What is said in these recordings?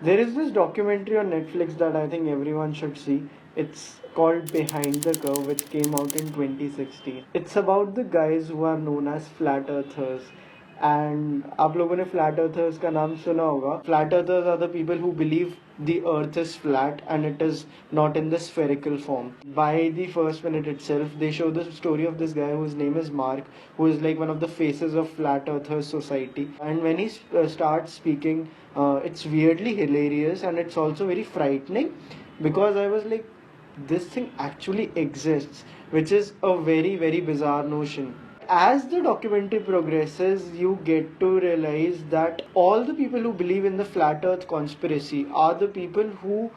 There is this documentary on Netflix that I think everyone should see. It's called Behind the Curve, which came out in 2016. It's about the guys who are known as flat earthers. And आप लोगों ने flat earthers का नाम सुना होगा. Flat earthers are the people who believe the earth is flat and it is not in the spherical form. By the first minute itself, they show the story of this guy whose name is Mark, who is like one of the faces of flat earthers society. And when he starts speaking, it's weirdly hilarious and it's also very frightening, because I was like, this thing actually exists, which is a very, very bizarre notion. As the documentary progresses, you get to realize that all the people who believe in the flat earth conspiracy are the people who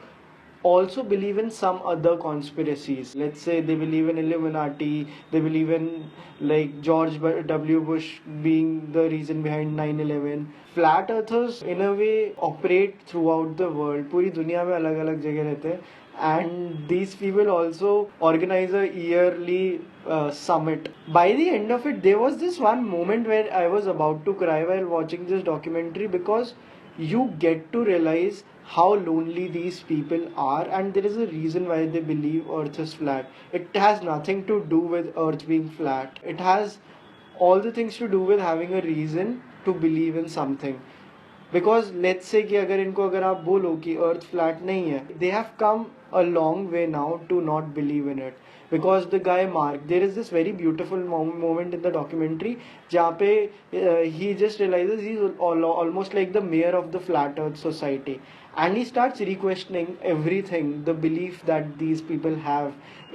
also believe in some other conspiracies. Let's say they believe in Illuminati, they believe in like George W. Bush being the reason behind 9/11. Flat earthers in a way operate throughout the world. पूरी दुनिया में अलग अलग जगह रहते हैं. And these people also organize a yearly summit. By the end of it, there was this one moment where I was about to cry while watching this documentary, because you get to realize how lonely these people are, and there is a reason why they believe earth is flat. It has nothing to do with earth being flat. It has all the things to do with having a reason to believe in something. Because let's say कि अगर आप बोलो कि अर्थ flat नहीं है, they have come a long way now to not believe in it. Because the guy Mark, there is this very beautiful moment in the documentary जहाँ पे he just realizes he is almost like the mayor of the flat earth society. And he starts re-questioning everything, the belief that these people have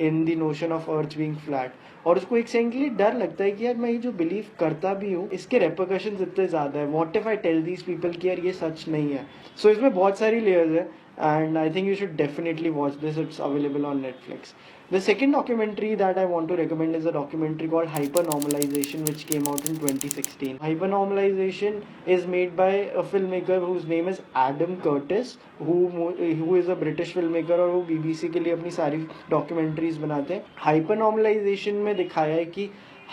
in the notion of earth being flat. और उसको एक second के लिए डर लगता है कि यार मैं ये जो बिलीव करता भी हूँ इसके रेपरकशंस इतने ज़्यादा है. What if I tell these people कि यार ये सच नहीं है. सो इसमें बहुत सारी लेयर्स है, and I think you should definitely watch this. It's available on Netflix. The second documentary that I want to recommend is a documentary called Hypernormalization, which came out in 2016. Hypernormalization is made by a filmmaker whose name is Adam Curtis, who is a British filmmaker और वो BBC के लिए अपनी सारी documentaries बनाते हैं. Hypernormalization में दिखाया है कि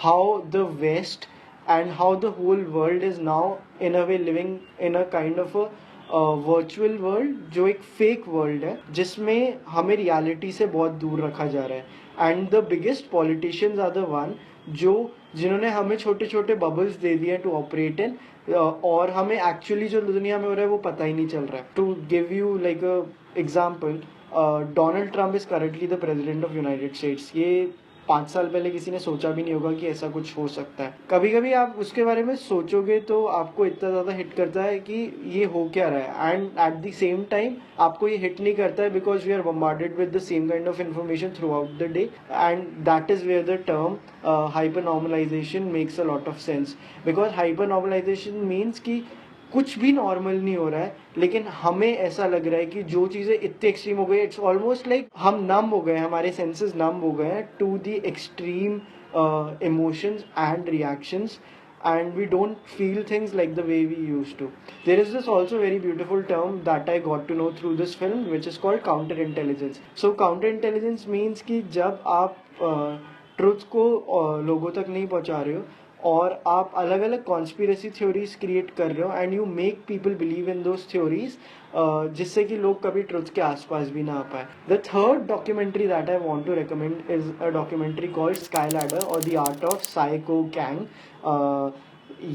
how the West and how the whole world is now in a way living in a kind of a virtual world, जो एक फेक वर्ल्ड है जिसमें हमें रियलिटी से बहुत दूर रखा जा रहा है. And the biggest politicians are the one जिन्होंने हमें छोटे छोटे बबल्स दे दिए टू ऑपरेट इन, और हमें एक्चुअली जो दुनिया में हो रहा है वो पता ही नहीं चल रहा है. To give you like a example, Donald Trump is currently the president of United States. ये 5 साल पहले किसी ने सोचा भी नहीं होगा कि ऐसा कुछ हो सकता है. कभी कभी आप उसके बारे में सोचोगे तो आपको इतना ज़्यादा हिट करता है कि ये हो क्या रहा है, and at the same time आपको ये हिट नहीं करता है because we are bombarded with the same kind of information throughout the day. And that is where the term hypernormalisation makes a lot of sense. Because hypernormalisation means कि कुछ भी normal नहीं हो रहा है, लेकिन हमें ऐसा लग रहा है कि जो चीज़ें इतने एक्सट्रीम हो गई, इट्स ऑलमोस्ट लाइक हम नम हो गए, हमारे सेंसेस नम हो गए हैं to the extreme emotions and reactions, and we don't feel things like the way we used to. There is this also very beautiful term that I got to know through this film, which is called counterintelligence. So counterintelligence means कि जब आप truth को लोगों तक नहीं पहुंचा रहे हो और आप अलग अलग कॉन्स्पिरेसी थ्योरीज क्रिएट कर रहे हो, and you make people believe in those theories, जिससे कि लोग कभी ट्रुथ के आसपास भी ना आ पाए. The third documentary that I want to recommend is a documentary called sky ladder और the art of Cai Guo Qiang.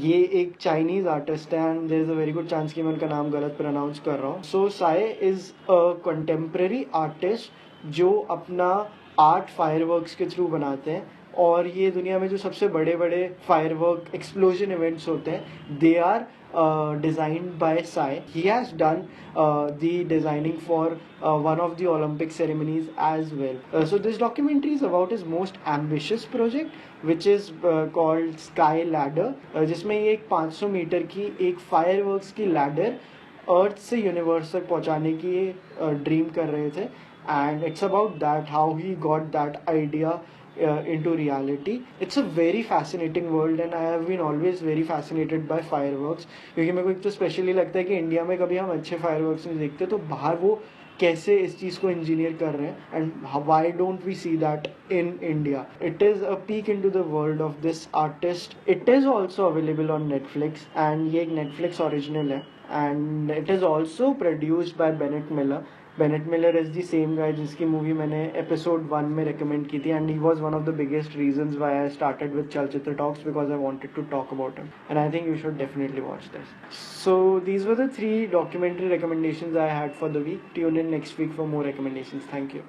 ये एक चाइनीज आर्टिस्ट है, and there is a very good chance कि मैं उनका नाम गलत प्रोनाउंस कर रहा हूँ. So Cai is a contemporary artist जो अपना आर्ट फायरवर्क्स के थ्रू बनाते हैं, और ये दुनिया में जो सबसे बड़े बड़े फायरवर्क एक्सप्लोजन इवेंट्स होते हैं, they are designed by Sai. He has done the designing for one of the Olympic ceremonies as well. So this documentary is about his most ambitious project, which is called Sky Ladder, जिसमें ये एक 500 metre की एक fireworks की ladder अर्थ से universe तक पहुंचाने की ड्रीम कर रहे थे. And it's about that how he got that idea into reality. It's a very fascinating world and I have been always very fascinated by fireworks, क्योंकि मेरे को एक तो स्पेशली लगता है कि इंडिया में कभी हम अच्छे फायरवर्क्स नहीं देखते, तो बाहर वो कैसे इस चीज़ को इंजीनियर कर रहे हैं, and why don't we see that in India. It is a peek into the world of this artist. It is also available on Netflix, and ये एक नेटफ्लिक्स ओरिजिनल है. and it is also produced by Bennett Miller. Bennett Miller is the same guy जिसकी movie मैंने episode 1 में recommend की थी, and he was one of the biggest reasons why I started with Chalchitra Talks, because I wanted to talk about him, and I think you should definitely watch this. So these were the 3 documentary recommendations I had for the week. Tune in next week for more recommendations. Thank you.